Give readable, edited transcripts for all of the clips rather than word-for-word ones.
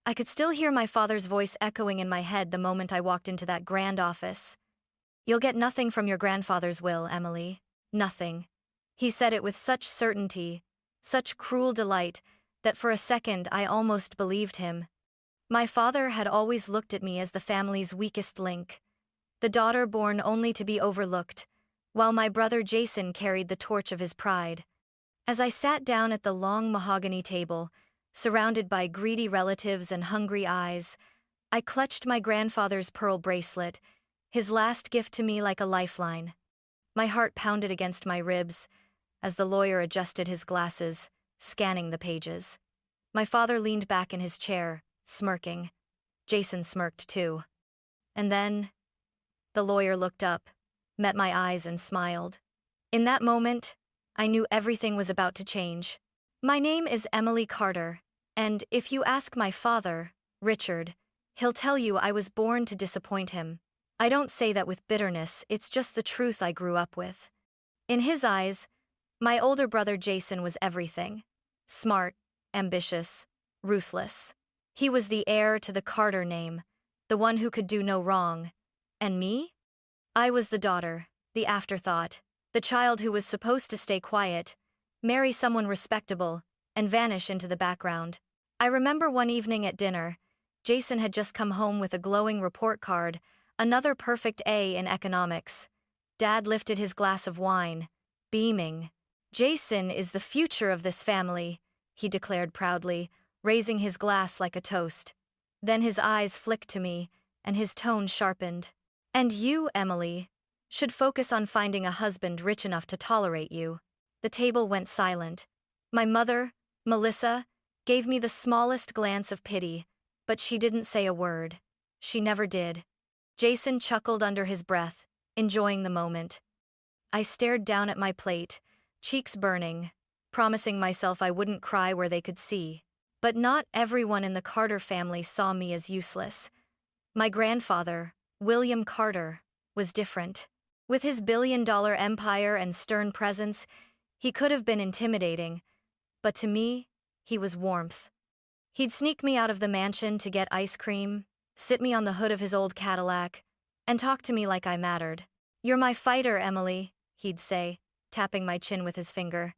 I could still hear my father's voice echoing in my head the moment I walked into that grand office. "You'll get nothing from your grandfather's will, Emily. Nothing." He said it with such certainty, such cruel delight, that for a second I almost believed him. My father had always looked at me as the family's weakest link, the daughter born only to be overlooked, while my brother Jason carried the torch of his pride. As I sat down at the long mahogany table, surrounded by greedy relatives and hungry eyes, I clutched my grandfather's pearl bracelet, his last gift to me, like a lifeline. My heart pounded against my ribs as the lawyer adjusted his glasses, scanning the pages. My father leaned back in his chair, smirking. Jason smirked too. And then, the lawyer looked up, met my eyes and smiled. In that moment, I knew everything was about to change. "My name is Emily Carter, and if you ask my father, Richard, he'll tell you I was born to disappoint him. I don't say that with bitterness, it's just the truth I grew up with." In his eyes, my older brother Jason was everything. Smart, ambitious, ruthless. He was the heir to the Carter name, the one who could do no wrong. And me? I was the daughter, the afterthought, the child who was supposed to stay quiet, marry someone respectable, and vanish into the background. I remember one evening at dinner, Jason had just come home with a glowing report card, another perfect A in economics. Dad lifted his glass of wine, beaming. "Jason is the future of this family," he declared proudly, raising his glass like a toast. Then his eyes flicked to me, and his tone sharpened. "And you, Emily, should focus on finding a husband rich enough to tolerate you." The table went silent. My mother, Melissa, gave me the smallest glance of pity, but she didn't say a word. She never did. Jason chuckled under his breath, enjoying the moment. I stared down at my plate, cheeks burning, promising myself I wouldn't cry where they could see. But not everyone in the Carter family saw me as useless. My grandfather, William Carter, was different. With his billion-dollar empire and stern presence, he could have been intimidating, but to me, he was warmth. He'd sneak me out of the mansion to get ice cream, sit me on the hood of his old Cadillac, and talk to me like I mattered. "You're my fighter, Emily," he'd say, tapping my chin with his finger.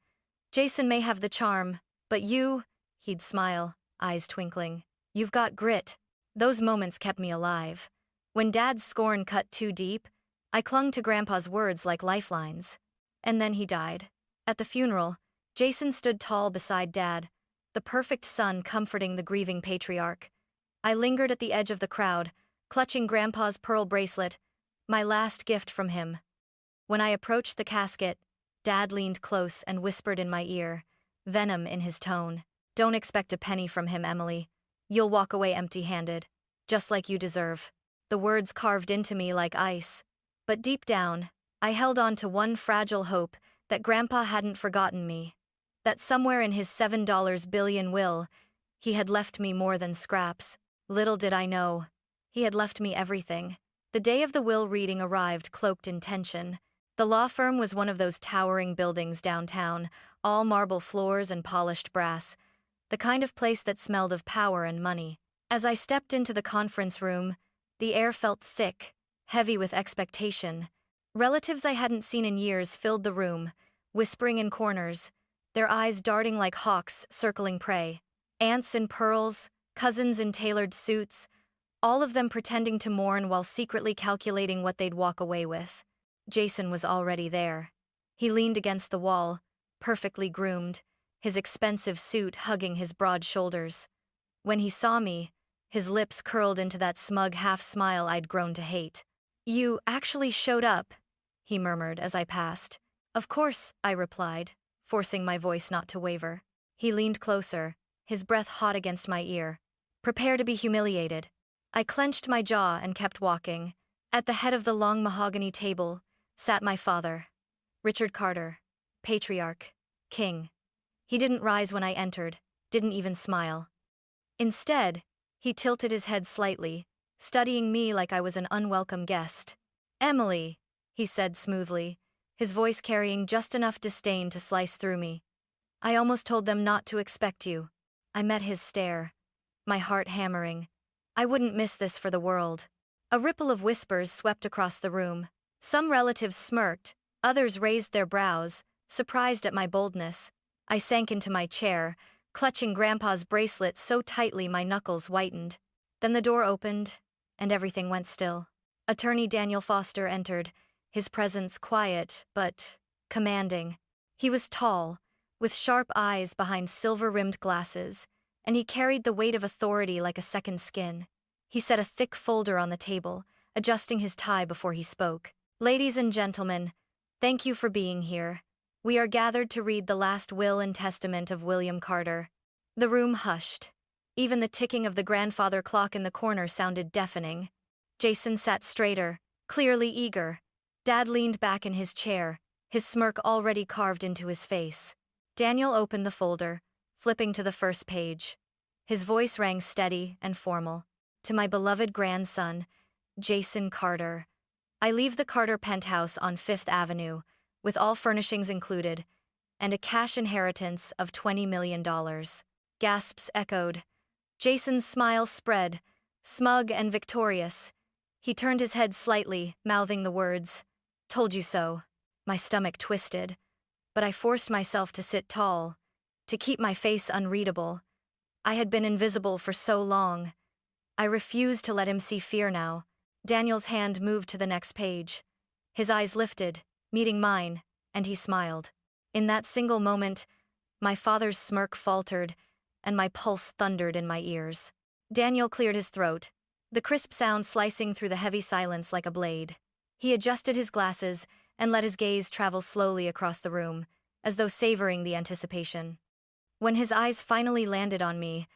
"Jason may have the charm, but you," he'd smile, eyes twinkling, "you've got grit." Those moments kept me alive. When Dad's scorn cut too deep, I clung to Grandpa's words like lifelines. And then he died. At the funeral, Jason stood tall beside Dad, the perfect son comforting the grieving patriarch. I lingered at the edge of the crowd, clutching Grandpa's pearl bracelet, my last gift from him. When I approached the casket, Dad leaned close and whispered in my ear, venom in his tone. "Don't expect a penny from him, Emily. You'll walk away empty-handed, just like you deserve." The words carved into me like ice. But deep down, I held on to one fragile hope, that Grandpa hadn't forgotten me. That somewhere in his $7 billion will, he had left me more than scraps. Little did I know, he had left me everything. The day of the will reading arrived cloaked in tension. The law firm was one of those towering buildings downtown, all marble floors and polished brass, the kind of place that smelled of power and money. As I stepped into the conference room, the air felt thick, heavy with expectation. Relatives I hadn't seen in years filled the room, whispering in corners, their eyes darting like hawks circling prey. Aunts in pearls, cousins in tailored suits, all of them pretending to mourn while secretly calculating what they'd walk away with. Jason was already there. He leaned against the wall, perfectly groomed, his expensive suit hugging his broad shoulders. When he saw me, his lips curled into that smug half-smile I'd grown to hate. "You actually showed up," he murmured as I passed. "Of course," I replied, forcing my voice not to waver. He leaned closer, his breath hot against my ear. "Prepare to be humiliated." I clenched my jaw and kept walking. At the head of the long mahogany table sat my father, Richard Carter, patriarch, king. He didn't rise when I entered, didn't even smile. Instead, he tilted his head slightly, studying me like I was an unwelcome guest. "Emily," he said smoothly, his voice carrying just enough disdain to slice through me. "I almost told them not to expect you." I met his stare. my heart hammering. I wouldn't miss this for the world. A ripple of whispers swept across the room. Some relatives smirked, others raised their brows, surprised at my boldness. I sank into my chair, clutching Grandpa's bracelet so tightly my knuckles whitened. Then the door opened, and everything went still. Attorney Daniel Foster entered, his presence quiet but commanding. He was tall, with sharp eyes behind silver-rimmed glasses, and he carried the weight of authority like a second skin. He set a thick folder on the table, adjusting his tie before he spoke. "Ladies and gentlemen, thank you for being here. We are gathered to read the last will and testament of William Carter." The room hushed. Even the ticking of the grandfather clock in the corner sounded deafening. Jason sat straighter, clearly eager. Dad leaned back in his chair, his smirk already carved into his face. Daniel opened the folder, flipping to the first page. His voice rang steady and formal. "To my beloved grandson, Jason Carter. I leave the Carter penthouse on 5th Avenue, with all furnishings included, and a cash inheritance of $20 million. Gasps echoed. Jason's smile spread, smug and victorious. He turned his head slightly, mouthing the words, "Told you so." My stomach twisted, but I forced myself to sit tall, to keep my face unreadable. I had been invisible for so long. I refused to let him see fear now. Daniel's hand moved to the next page. His eyes lifted, meeting mine, and he smiled. In that single moment, my father's smirk faltered, and my pulse thundered in my ears. Daniel cleared his throat, the crisp sound slicing through the heavy silence like a blade. He adjusted his glasses and let his gaze travel slowly across the room, as though savoring the anticipation. When his eyes finally landed on me,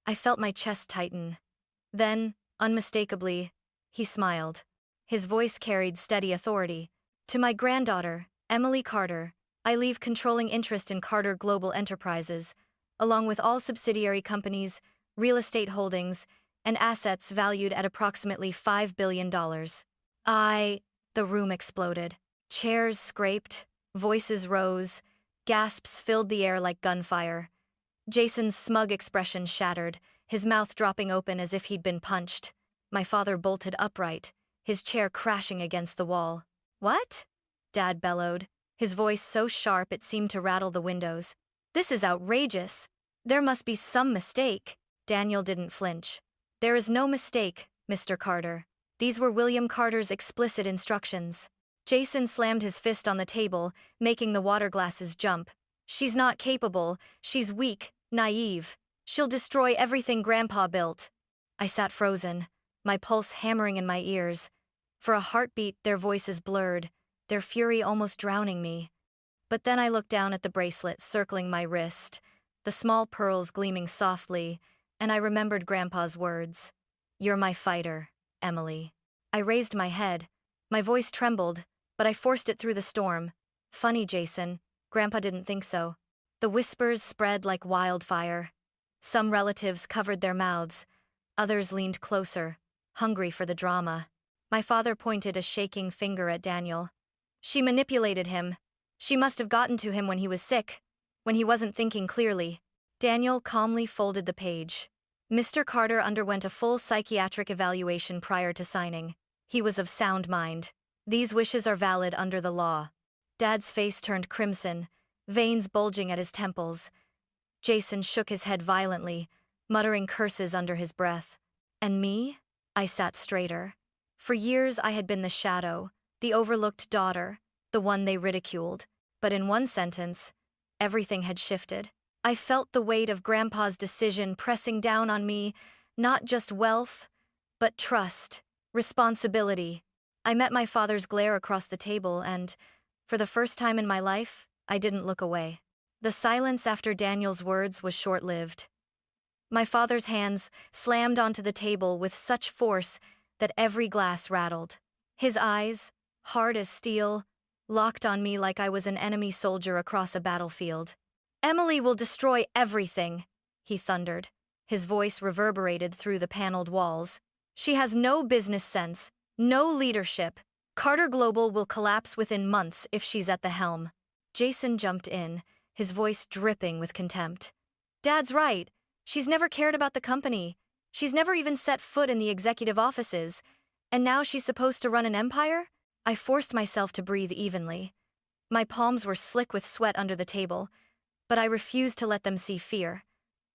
I felt my chest tighten. Then, unmistakably, he smiled. His voice carried steady authority. "To my granddaughter, Emily Carter, I leave controlling interest in Carter Global Enterprises, along with all subsidiary companies, real estate holdings, and assets valued at approximately $5 billion. The room exploded. Chairs scraped, voices rose, gasps filled the air like gunfire. Jason's smug expression shattered, his mouth dropping open as if he'd been punched. My father bolted upright, his chair crashing against the wall. "What?" Dad bellowed, his voice so sharp it seemed to rattle the windows. "This is outrageous. There must be some mistake." Daniel didn't flinch. "There is no mistake, Mr. Carter. These were William Carter's explicit instructions." Jason slammed his fist on the table, making the water glasses jump. "She's not capable, she's weak, naive. She'll destroy everything Grandpa built." I sat frozen, my pulse hammering in my ears. For a heartbeat, their voices blurred, their fury almost drowning me. But then I looked down at the bracelet circling my wrist, the small pearls gleaming softly, and I remembered Grandpa's words. "You're my fighter, Emily." I raised my head. My voice trembled, but I forced it through the storm. "Funny, Jason. Grandpa didn't think so." The whispers spread like wildfire. Some relatives covered their mouths. Others leaned closer, hungry for the drama. My father pointed a shaking finger at Daniel. "She manipulated him. She must have gotten to him when he was sick, when he wasn't thinking clearly." Daniel calmly folded the page. "Mr. Carter underwent a full psychiatric evaluation prior to signing. He was of sound mind. These wishes are valid under the law." Dad's face turned crimson, veins bulging at his temples. Jason shook his head violently, muttering curses under his breath. And me? I sat straighter. For years I had been the shadow, the overlooked daughter, the one they ridiculed. But in one sentence, everything had shifted. I felt the weight of Grandpa's decision pressing down on me, not just wealth, but trust, responsibility. I met my father's glare across the table and, for the first time in my life, I didn't look away. The silence after Daniel's words was short-lived. My father's hands slammed onto the table with such force that every glass rattled. His eyes, hard as steel, locked on me like I was an enemy soldier across a battlefield. "Emily will destroy everything," he thundered. His voice reverberated through the paneled walls. "She has no business sense, no leadership. Carter Global will collapse within months if she's at the helm." Jason jumped in, his voice dripping with contempt. "Dad's right. She's never cared about the company. She's never even set foot in the executive offices, and now she's supposed to run an empire? I forced myself to breathe evenly. My palms were slick with sweat under the table, but I refused to let them see fear.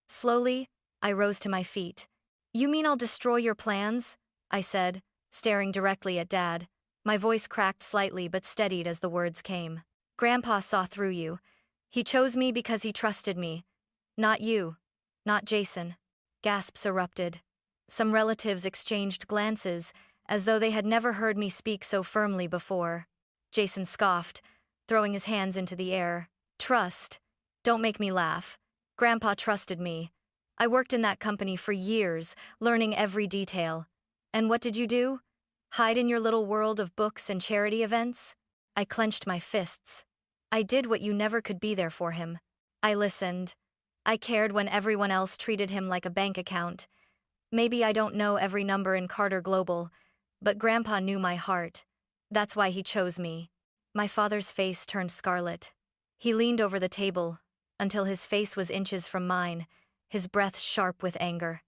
Slowly, I rose to my feet. You mean I'll destroy your plans? I said, staring directly at Dad. My voice cracked slightly but steadied as the words came. Grandpa saw through you. He chose me because he trusted me. Not you. Not Jason. Gasps erupted. Some relatives exchanged glances, as though they had never heard me speak so firmly before. Jason scoffed, throwing his hands into the air. Trust? Don't make me laugh. Grandpa trusted me. I worked in that company for years, learning every detail. And what did you do? Hide in your little world of books and charity events? I clenched my fists. I did what you never could be there for him. I listened. I cared when everyone else treated him like a bank account. Maybe I don't know every number in Carter Global, but Grandpa knew my heart. That's why he chose me. My father's face turned scarlet. He leaned over the table, until his face was inches from mine, his breath sharp with anger.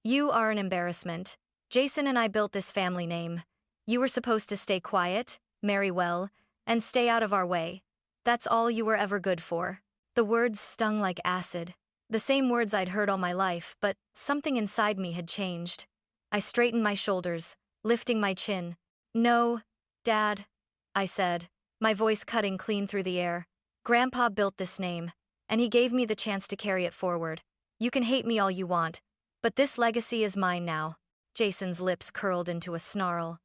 You are an embarrassment. Jason and I built this family name. You were supposed to stay quiet, marry well, and stay out of our way. That's all you were ever good for. The words stung like acid. The same words I'd heard all my life, but something inside me had changed. I straightened my shoulders, lifting my chin. No, Dad, I said, my voice cutting clean through the air. Grandpa built this name, and he gave me the chance to carry it forward. You can hate me all you want, but this legacy is mine now. Jason's lips curled into a snarl.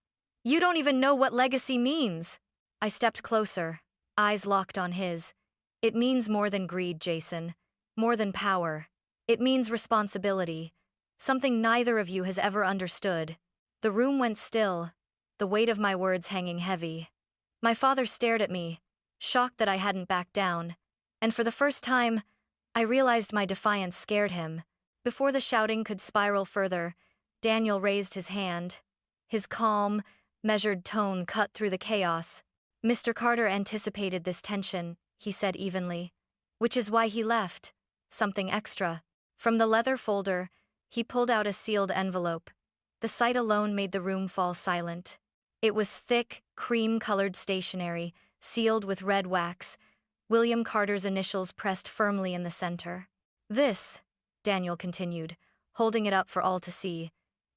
You don't even know what legacy means. I stepped closer, eyes locked on his. It means more than greed, Jason. More than power. It means responsibility. Something neither of you has ever understood. The room went still, the weight of my words hanging heavy. My father stared at me, shocked that I hadn't backed down, and for the first time, I realized my defiance scared him. Before the shouting could spiral further, Daniel raised his hand. His calm, measured tone cut through the chaos. Mr. Carter anticipated this tension, he said evenly, which is why he left. Something extra. From the leather folder, he pulled out a sealed envelope. The sight alone made the room fall silent. It was thick, cream-colored stationery, sealed with red wax, William Carter's initials pressed firmly in the center. This, Daniel continued, holding it up for all to see,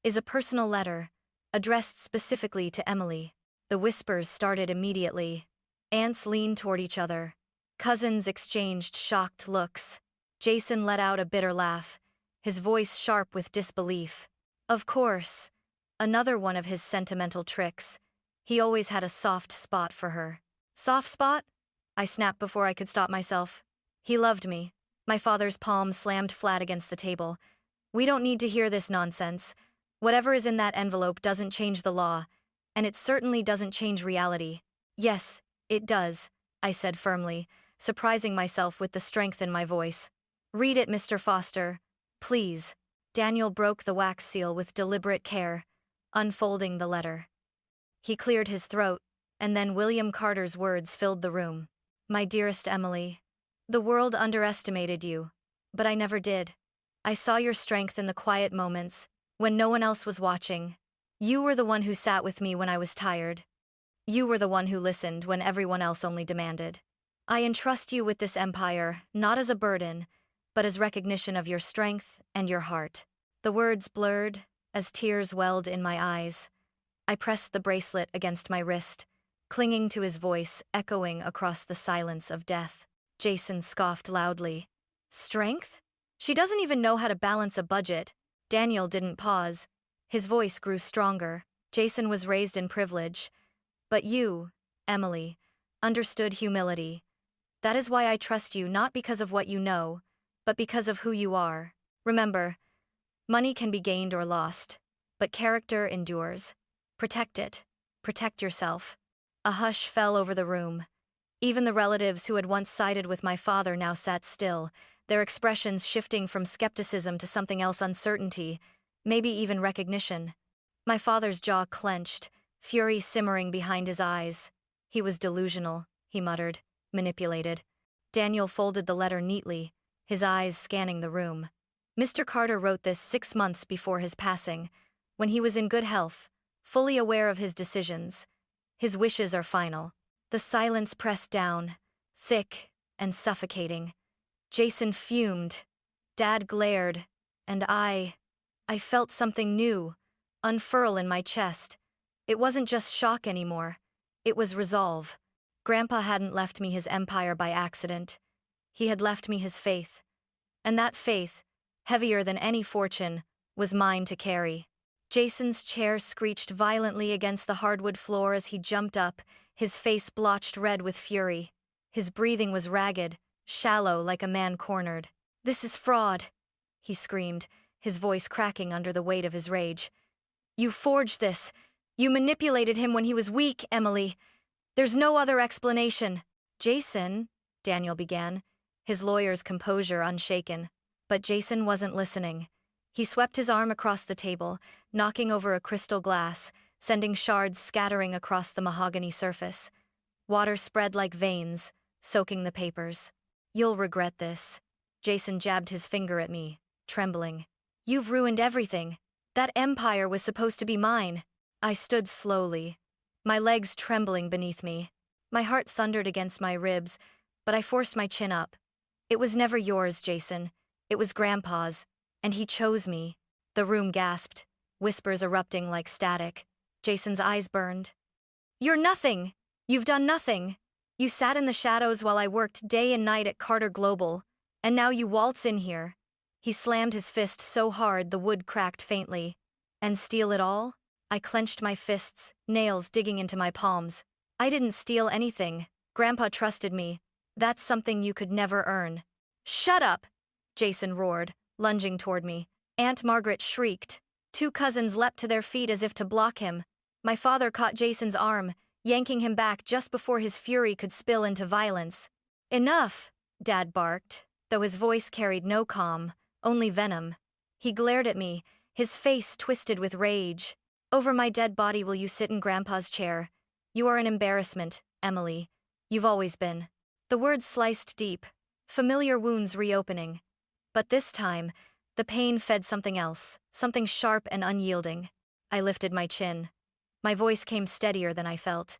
is a personal letter, addressed specifically to Emily. The whispers started immediately. Aunts leaned toward each other. Cousins exchanged shocked looks. Jason let out a bitter laugh, his voice sharp with disbelief. Of course, another one of his sentimental tricks. He always had a soft spot for her. Soft spot? I snapped before I could stop myself. He loved me. My father's palm slammed flat against the table. We don't need to hear this nonsense. Whatever is in that envelope doesn't change the law, and it certainly doesn't change reality. Yes, it does, I said firmly, surprising myself with the strength in my voice. Read it, Mr. Foster. Please. Daniel broke the wax seal with deliberate care, unfolding the letter. He cleared his throat, and then William Carter's words filled the room. My dearest Emily, the world underestimated you, but I never did. I saw your strength in the quiet moments, when no one else was watching. You were the one who sat with me when I was tired. You were the one who listened when everyone else only demanded. I entrust you with this empire, not as a burden, but as recognition of your strength and your heart. The words blurred, as tears welled in my eyes. I pressed the bracelet against my wrist, clinging to his voice echoing across the silence of death. Jason scoffed loudly. Strength? She doesn't even know how to balance a budget. Daniel didn't pause. His voice grew stronger. Jason was raised in privilege. But you, Emily, understood humility. That is why I trust you, not because of what you know, but because of who you are. Remember, money can be gained or lost, but character endures. Protect it. Protect yourself. A hush fell over the room. Even the relatives who had once sided with my father now sat still, their expressions shifting from skepticism to something else, uncertainty, maybe even recognition. My father's jaw clenched, fury simmering behind his eyes. He was delusional, he muttered, manipulated. Daniel folded the letter neatly, his eyes scanning the room. Mr. Carter wrote this 6 months before his passing, when he was in good health, fully aware of his decisions. His wishes are final. The silence pressed down, thick and suffocating. Jason fumed. Dad glared, and I felt something new unfurl in my chest. It wasn't just shock anymore. It was resolve. Grandpa hadn't left me his empire by accident. He had left me his faith. And that faith, heavier than any fortune, was mine to carry. Jason's chair screeched violently against the hardwood floor as he jumped up, his face blotched red with fury. His breathing was ragged, shallow like a man cornered. "This is fraud," he screamed, his voice cracking under the weight of his rage. "You forged this. You manipulated him when he was weak, Emily. There's no other explanation." "Jason," Daniel began, his lawyer's composure unshaken. But Jason wasn't listening. He swept his arm across the table, knocking over a crystal glass, sending shards scattering across the mahogany surface. Water spread like veins, soaking the papers. "You'll regret this." Jason jabbed his finger at me, trembling. "You've ruined everything. That empire was supposed to be mine." I stood slowly, my legs trembling beneath me. My heart thundered against my ribs, but I forced my chin up. "It was never yours, Jason. It was Grandpa's, and he chose me." The room gasped, whispers erupting like static. Jason's eyes burned. "You're nothing! You've done nothing! You sat in the shadows while I worked day and night at Carter Global, and now you waltz in here." He slammed his fist so hard the wood cracked faintly. "And steal it all?" I clenched my fists, nails digging into my palms. "I didn't steal anything. Grandpa trusted me. That's something you could never earn." "Shut up!" Jason roared, lunging toward me. Aunt Margaret shrieked. Two cousins leapt to their feet as if to block him. My father caught Jason's arm, yanking him back just before his fury could spill into violence. "Enough!" Dad barked, though his voice carried no calm, only venom. He glared at me, his face twisted with rage. "Over my dead body will you sit in Grandpa's chair? You are an embarrassment, Emily. You've always been." The words sliced deep, familiar wounds reopening. But this time, the pain fed something else, something sharp and unyielding. I lifted my chin. My voice came steadier than I felt.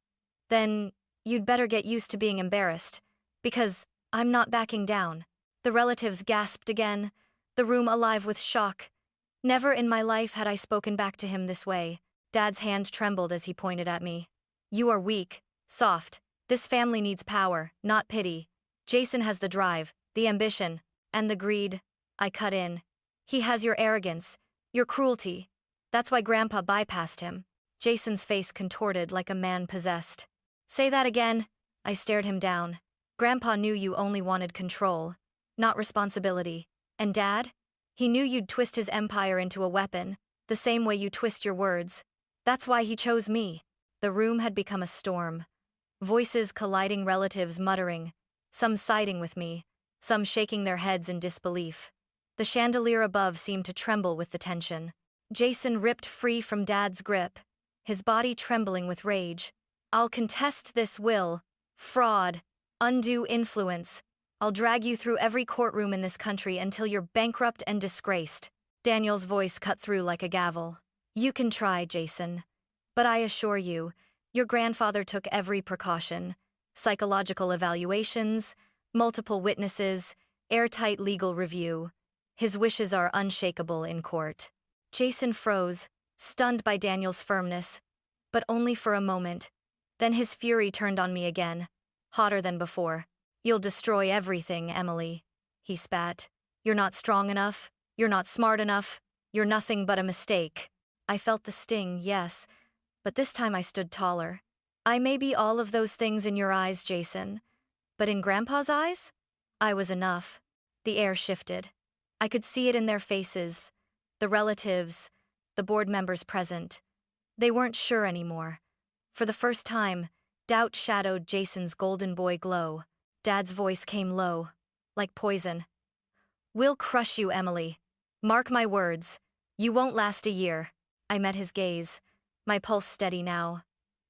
"Then, you'd better get used to being embarrassed, because I'm not backing down." The relatives gasped again, the room alive with shock. Never in my life had I spoken back to him this way. Dad's hand trembled as he pointed at me. "You are weak, soft. This family needs power, not pity. Jason has the drive, the ambition, and the greed." I cut in. "He has your arrogance, your cruelty. That's why Grandpa bypassed him." Jason's face contorted like a man possessed. "Say that again." I stared him down. "Grandpa knew you only wanted control, not responsibility. And Dad? He knew you'd twist his empire into a weapon, the same way you twist your words. That's why he chose me." The room had become a storm. Voices colliding, relatives muttering, some siding with me, some shaking their heads in disbelief. The chandelier above seemed to tremble with the tension. Jason ripped free from Dad's grip, his body trembling with rage. "I'll contest this will. Fraud. Undue influence. I'll drag you through every courtroom in this country until you're bankrupt and disgraced." Daniel's voice cut through like a gavel. "You can try, Jason. But I assure you, your grandfather took every precaution. Psychological evaluations, multiple witnesses, airtight legal review. His wishes are unshakable in court." Jason froze, stunned by Daniel's firmness, but only for a moment. Then his fury turned on me again, hotter than before. "You'll destroy everything, Emily," he spat. "You're not strong enough, you're not smart enough, you're nothing but a mistake." I felt the sting, yes, but this time I stood taller. "I may be all of those things in your eyes, Jason, but in Grandpa's eyes, I was enough." The air shifted. I could see it in their faces, the relatives, the board members present. They weren't sure anymore. For the first time, doubt shadowed Jason's golden boy glow. Dad's voice came low, like poison. "We'll crush you, Emily. Mark my words. You won't last a year." I met his gaze, my pulse steady now.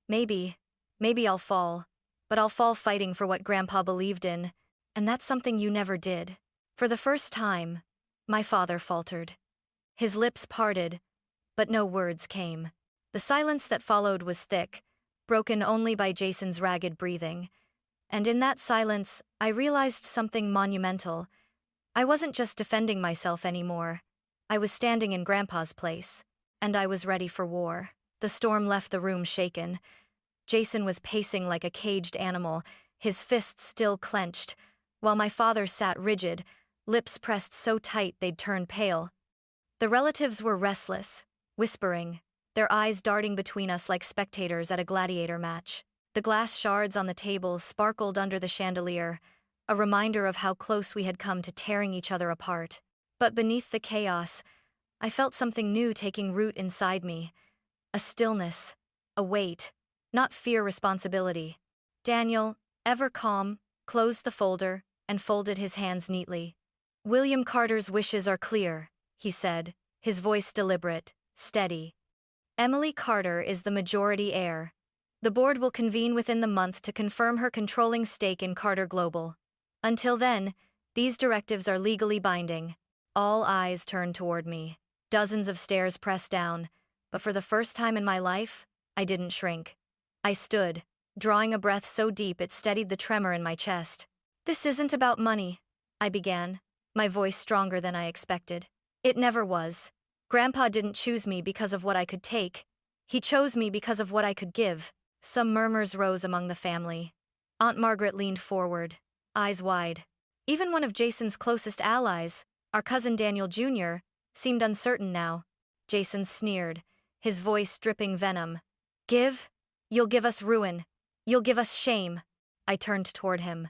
Maybe I'll fall, but I'll fall fighting for what Grandpa believed in, and that's something you never did." For the first time, My father faltered. His lips parted, but no words came. The silence that followed was thick, broken only by Jason's ragged breathing. And in that silence, I realized something monumental. I wasn't just defending myself anymore. I was standing in Grandpa's place, and I was ready for war. The storm left the room shaken. Jason was pacing like a caged animal, his fists still clenched, while my father sat rigid, lips pressed so tight they'd turned pale. The relatives were restless, whispering, their eyes darting between us like spectators at a gladiator match. The glass shards on the table sparkled under the chandelier, a reminder of how close we had come to tearing each other apart. But beneath the chaos, I felt something new taking root inside me. A stillness, a weight, not fear, responsibility. Daniel, ever calm, closed the folder and folded his hands neatly. "William Carter's wishes are clear," he said, his voice deliberate, steady. "Emily Carter is the majority heir. The board will convene within the month to confirm her controlling stake in Carter Global. Until then, these directives are legally binding." All eyes turned toward me. Dozens of stares pressed down, but for the first time in my life, I didn't shrink. I stood, drawing a breath so deep it steadied the tremor in my chest. "This isn't about money," I began, my voice stronger than I expected. "It never was. Grandpa didn't choose me because of what I could take. He chose me because of what I could give." Some murmurs rose among the family. Aunt Margaret leaned forward, eyes wide. Even one of Jason's closest allies, our cousin Daniel Jr., seemed uncertain now. Jason sneered, his voice dripping venom. "Give? You'll give us ruin. You'll give us shame." I turned toward him.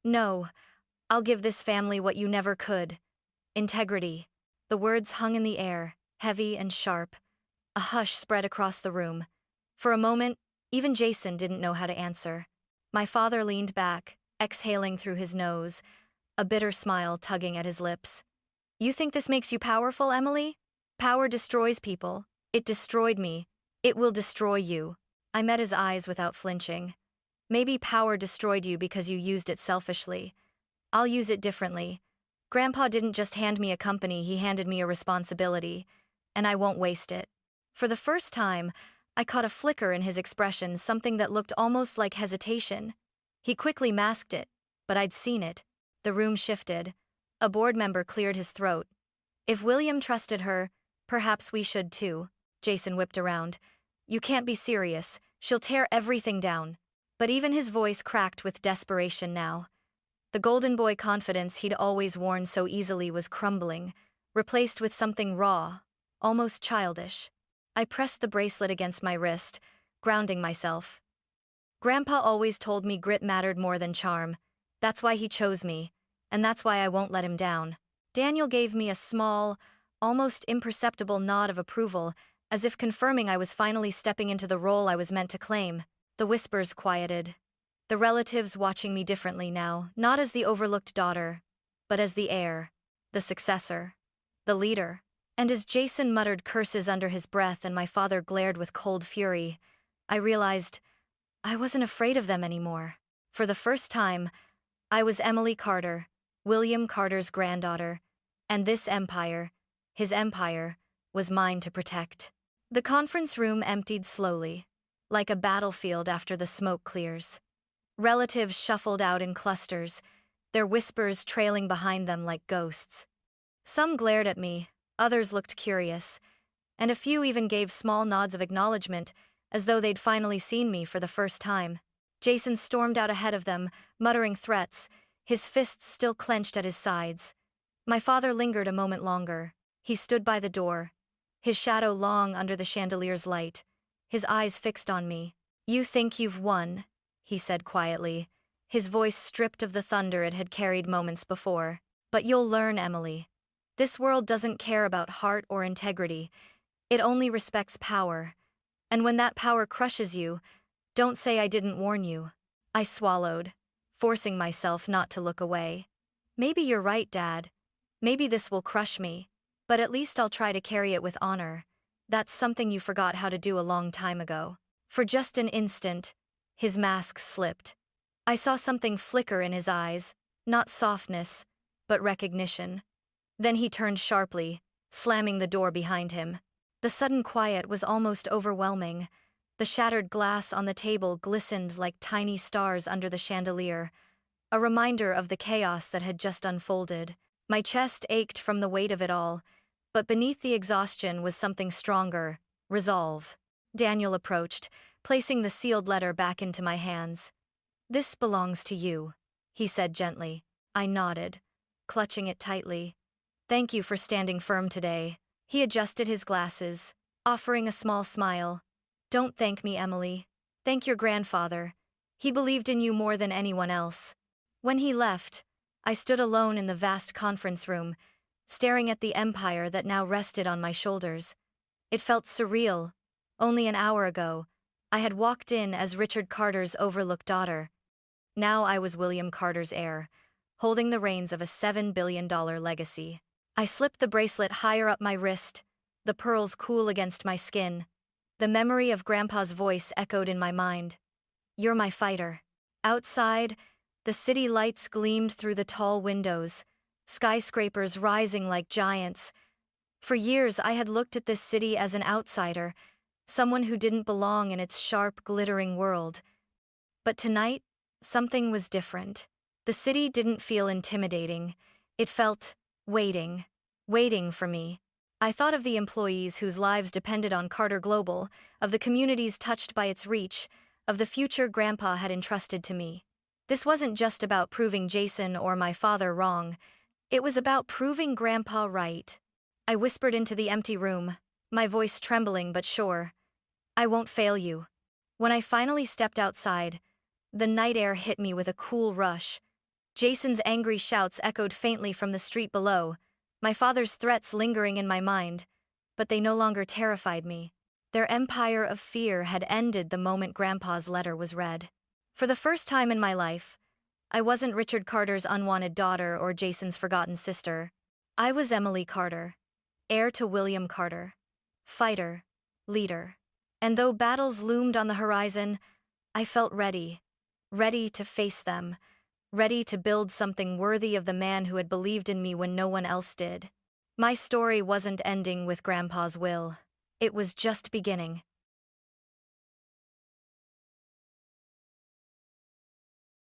"No, I'll give this family what you never could. Integrity." The words hung in the air, heavy and sharp. A hush spread across the room. For a moment, even Jason didn't know how to answer. My father leaned back, exhaling through his nose, a bitter smile tugging at his lips. "You think this makes you powerful, Emily? Power destroys people. It destroyed me. It will destroy you." I met his eyes without flinching. "Maybe power destroyed you because you used it selfishly. I'll use it differently. Grandpa didn't just hand me a company, he handed me a responsibility, and I won't waste it." For the first time, I caught a flicker in his expression, something that looked almost like hesitation. He quickly masked it, but I'd seen it. The room shifted. A board member cleared his throat. "If William trusted her, perhaps we should too." Jason whipped around. "You can't be serious. She'll tear everything down." But even his voice cracked with desperation now. The golden boy confidence he'd always worn so easily was crumbling, replaced with something raw, almost childish. I pressed the bracelet against my wrist, grounding myself. "Grandpa always told me grit mattered more than charm. That's why he chose me, and that's why I won't let him down." Daniel gave me a small, almost imperceptible nod of approval, as if confirming I was finally stepping into the role I was meant to claim. The whispers quieted. The relatives watching me differently now, not as the overlooked daughter, but as the heir, the successor, the leader. And as Jason muttered curses under his breath and my father glared with cold fury, I realized I wasn't afraid of them anymore. For the first time, I was Emily Carter, William Carter's granddaughter, and this empire, his empire, was mine to protect. The conference room emptied slowly, like a battlefield after the smoke clears. Relatives shuffled out in clusters, their whispers trailing behind them like ghosts. Some glared at me, others looked curious, and a few even gave small nods of acknowledgement, as though they'd finally seen me for the first time. Jason stormed out ahead of them, muttering threats, his fists still clenched at his sides. My father lingered a moment longer. He stood by the door, his shadow long under the chandelier's light, his eyes fixed on me. "You think you've won," he said quietly, his voice stripped of the thunder it had carried moments before. "But you'll learn, Emily. This world doesn't care about heart or integrity. It only respects power. And when that power crushes you, don't say I didn't warn you." I swallowed, forcing myself not to look away. "Maybe you're right, Dad. Maybe this will crush me, but at least I'll try to carry it with honor. That's something you forgot how to do a long time ago." For just an instant, his mask slipped. I saw something flicker in his eyes, not softness, but recognition. Then he turned sharply, slamming the door behind him. The sudden quiet was almost overwhelming. The shattered glass on the table glistened like tiny stars under the chandelier, a reminder of the chaos that had just unfolded. My chest ached from the weight of it all, but beneath the exhaustion was something stronger: resolve. Daniel approached, placing the sealed letter back into my hands. "This belongs to you," he said gently. I nodded, clutching it tightly. "Thank you for standing firm today." He adjusted his glasses, offering a small smile. "Don't thank me, Emily. Thank your grandfather. He believed in you more than anyone else." When he left, I stood alone in the vast conference room, staring at the empire that now rested on my shoulders. It felt surreal. Only an hour ago, I had walked in as Richard Carter's overlooked daughter. Now I was William Carter's heir, holding the reins of a $7 billion legacy. I slipped the bracelet higher up my wrist, the pearls cool against my skin. The memory of Grandpa's voice echoed in my mind. "You're my fighter." Outside, the city lights gleamed through the tall windows, skyscrapers rising like giants. For years I had looked at this city as an outsider, someone who didn't belong in its sharp, glittering world. But tonight, something was different. The city didn't feel intimidating. It felt waiting for me. I thought of the employees whose lives depended on Carter Global, of the communities touched by its reach, of the future Grandpa had entrusted to me. This wasn't just about proving Jason or my father wrong. It was about proving Grandpa right. I whispered into the empty room, my voice trembling but sure. "I won't fail you." When I finally stepped outside, the night air hit me with a cool rush. Jason's angry shouts echoed faintly from the street below, my father's threats lingering in my mind, but they no longer terrified me. Their empire of fear had ended the moment Grandpa's letter was read. For the first time in my life, I wasn't Richard Carter's unwanted daughter or Jason's forgotten sister. I was Emily Carter, heir to William Carter, fighter, leader. And though battles loomed on the horizon, I felt ready to face them, ready to build something worthy of the man who had believed in me when no one else did. My story wasn't ending with Grandpa's will. It was just beginning.